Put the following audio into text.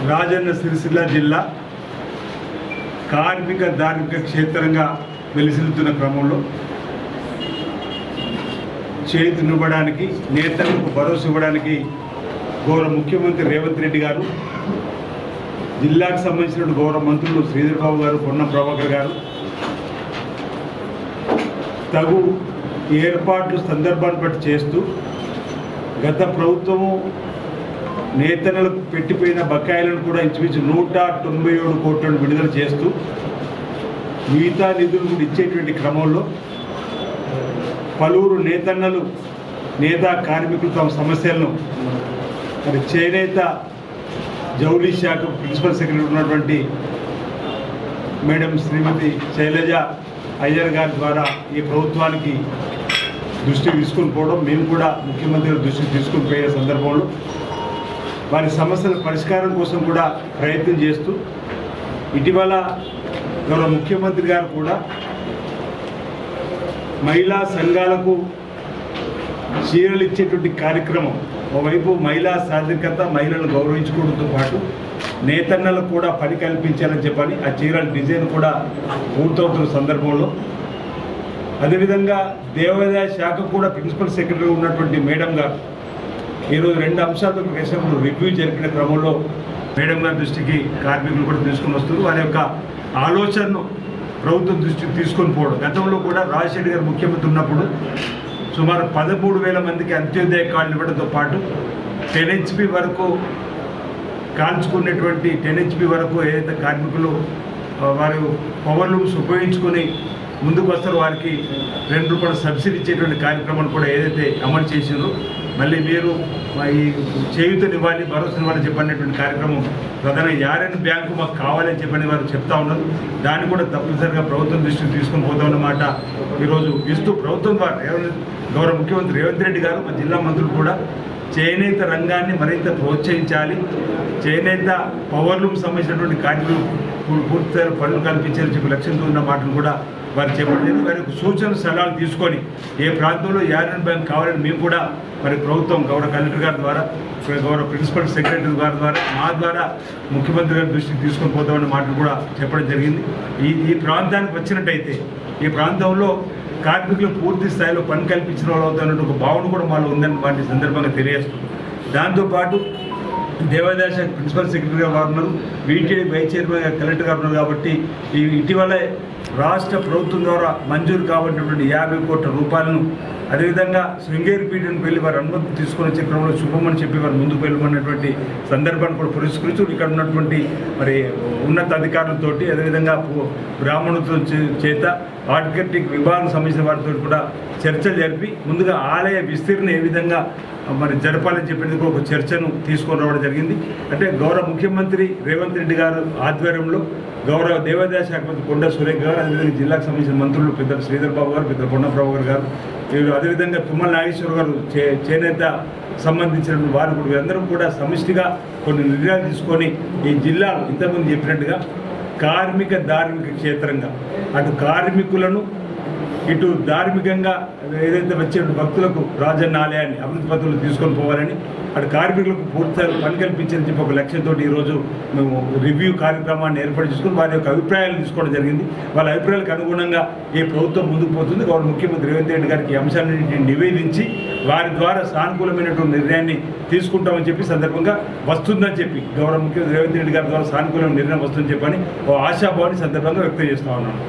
రాజన్న సిరిసిల్ల జిల్లా కార్మిక ధార్మిక క్షేత్రంగా వెలిసిల్లుతున్న క్రమంలో చేతునివ్వడానికి నేతలకు భరోసా ఇవ్వడానికి గౌరవ ముఖ్యమంత్రి రేవంత్ రెడ్డి గారు, జిల్లాకు సంబంధించిన గౌరవ మంత్రులు శ్రీధర్ బాబు గారు, పొన్నం ప్రభాకర్ గారు తగు ఏర్పాట్లు సందర్భాన్ని బట్టి చేస్తూ గత ప్రభుత్వము నేతలకు పెట్టిపోయిన బకాయిలను కూడా ఇంచుమించు 197 కోట్లను విడుదల చేస్తూ మిగతా నిధులు కూడా ఇచ్చేటువంటి క్రమంలో పలువురు నేతా కార్మికులు తమ సమస్యలను మరి చేనేత జౌళి శాఖ ప్రిన్సిపల్ సెక్రటరీ ఉన్నటువంటి మేడం శ్రీమతి శైలజ అయ్యర్ గారి ద్వారా ఈ ప్రభుత్వానికి దృష్టికి తీసుకుని పోవడం, మేము కూడా ముఖ్యమంత్రి దృష్టికి తీసుకుని పోయే సందర్భంలో వారి సమస్యల పరిష్కారం కోసం కూడా ప్రయత్నం చేస్తూ ఇటీవల గౌరవ ముఖ్యమంత్రి గారు కూడా మహిళా సంఘాలకు చీరలు ఇచ్చేటువంటి కార్యక్రమం, ఓవైపు మహిళా సాధికారత, మహిళలను గౌరవించుకోవడంతో పాటు నేతన్నలకు కూడా పని కల్పించాలని చెప్పని ఆ చీరల డిజైన్ కూడా పూర్తవుతున్న సందర్భంలో, అదేవిధంగా దేవాదాయ శాఖ కూడా ప్రిన్సిపల్ సెక్రటరీ ఉన్నటువంటి మేడం గారు ఈరోజు 2 అంశాలతో విషయంలో రివ్యూ జరిపిన క్రమంలో మేడం గారి దృష్టికి కార్మికులు కూడా తీసుకుని వస్తారు. వారి యొక్క ఆలోచనను ప్రభుత్వం దృష్టికి తీసుకొని పోవడం. గతంలో కూడా రాజశేఖర్ గారు ముఖ్యమంత్రి ఉన్నప్పుడు సుమారు 13,000 మందికి అంత్యోదయ కార్డులు ఇవ్వడంతో పాటు 10 HP వరకు కాల్చుకునేటువంటి 10 HP వరకు ఏదైతే కార్మికులు వారు పవర్ లూమ్స్ ఉపయోగించుకొని ముందుకు వస్తారో వారికి ₹2 సబ్సిడీ ఇచ్చేటువంటి కార్యక్రమాన్ని కూడా ఏదైతే అమలు చేసిందో, మళ్ళీ మీరు ఈ చేయూతనివ్వాలి, భరోసానివ్వాలని చెప్పినటువంటి కార్యక్రమం ప్రధాన యారన్ బ్యాంకు మాకు కావాలని చెప్పని వారు చెప్తా ఉన్నారు. దాన్ని కూడా తప్పనిసరిగా ప్రభుత్వం దృష్టికి తీసుకొని పోతామన్నమాట ఈరోజు ఇస్తూ ప్రభుత్వం ద్వారా గౌరవ ముఖ్యమంత్రి రేవంత్ రెడ్డి గారు, మా జిల్లా మంత్రులు కూడా చేనేత రంగాన్ని మరింత ప్రోత్సహించాలి, చేనేత పవర్లూమ్ సంబంధించినటువంటి కార్మికులు పూర్తిస్థాయిలో పనులు కల్పించాలని చెప్పి లక్ష్యంతో ఉన్న మాటను కూడా వారు చెప్పలేదు. వారి సూచన సలహాలు తీసుకొని ఏ ప్రాంతంలో యారన్ బ్యాంక్ కావాలని మేము కూడా మరి ప్రభుత్వం గౌరవ కలెక్టర్ గారి ద్వారా, గౌరవ ప్రిన్సిపల్ సెక్రటరీ గారి ద్వారా, మా ద్వారా ముఖ్యమంత్రి గారి దృష్టికి తీసుకొని పోతామన్న మాటలు కూడా చెప్పడం జరిగింది. ఈ ప్రాంతానికి వచ్చినట్టయితే ఈ ప్రాంతంలో కార్మికులు పూర్తి స్థాయిలో పని కల్పించిన వాళ్ళు అవుతున్నట్టు ఒక భావన కూడా మాలో ఉందని వాటి సందర్భంగా తెలియజేస్తుంది. దాంతోపాటు దేవాదాయ శాఖ ప్రిన్సిపల్ సెక్రటరీ గారు ఉన్నారు, వీటీడీ వైస్ చైర్మన్ గారు కలెక్టర్ గారు ఉన్నారు. కాబట్టి ఇటీవలే రాష్ట్ర ప్రభుత్వం ద్వారా మంజూరు కాబట్టినటువంటి 50 కోట్ల రూపాయలను, అదేవిధంగా శృంగేరి పీఠానికి వెళ్ళి వారు అనుమతి తీసుకొని వచ్చే క్రమంలో శుభమని చెప్పి వారు ముందుకు వెళ్ళమన్నటువంటి సందర్భాన్ని కూడా పురస్కరిస్తూ ఇక్కడ ఉన్నటువంటి మరి ఉన్నత అధికారులతో, అదేవిధంగా బ్రాహ్మణులతో చేత ఆర్కిటెక్ట్ విభాగం సంబంధించిన వారితో కూడా చర్చలు జరిపి ముందుగా ఆలయ విస్తీర్ణ ఏ విధంగా మరి జరపాలని చెప్పేందుకు ఒక చర్చను తీసుకొని రావడం జరిగింది. అంటే గౌరవ ముఖ్యమంత్రి రేవంత్ రెడ్డి గారు ఆధ్వర్యంలో గౌరవ దేవాదాయ శాఖ మంత్రి కొండ సురేఖ గారు, అదేవిధంగా జిల్లాకు సంబంధించిన మంత్రులు పెద్దలు శ్రీధర్ బాబు గారు, పెద్దలు పొన్నం ప్రభాకర్ గారు, అదేవిధంగా తుమ్మల నాగేశ్వర గారు చేనేత సంబంధించిన వారు కూడా వీరందరూ కూడా సమిష్టిగా కొన్ని నిర్ణయాలు తీసుకొని ఈ జిల్లాలో ఇంతకుముందు చెప్పినట్టుగా కార్మిక ధార్మిక క్షేత్రంగా అటు కార్మికులను ఇటు ధార్మికంగా ఏదైతే వచ్చే భక్తులకు రాజన్న ఆలయాన్ని అభివృద్ధి పద్ధతులు తీసుకొని పోవాలని, అటు కార్మికులకు పూర్తిగా పని కల్పించని చెప్పి ఒక లక్ష్యంతో ఈరోజు మేము రివ్యూ కార్యక్రమాన్ని ఏర్పాటు చేసుకుని వారి యొక్క అభిప్రాయాలు తీసుకోవడం జరిగింది. వాళ్ళ అభిప్రాయాలకు అనుగుణంగా ఏ ప్రభుత్వం ముందుకు పోతుంది, గౌరవ ముఖ్యమంత్రి రేవంత్ రెడ్డి గారికి ఈ అంశాలన్నింటినీ నివేదించి వారి ద్వారా సానుకూలమైనటువంటి నిర్ణయాన్ని తీసుకుంటామని చెప్పి సందర్భంగా వస్తుందని చెప్పి గౌరవ ముఖ్యమంత్రి రేవంత్ రెడ్డి గారి ద్వారా సానుకూలమైన నిర్ణయం వస్తుందని చెప్పని ఓ ఆశాభావాన్ని సందర్భంగా వ్యక్తం చేస్తూ ఉన్నాను.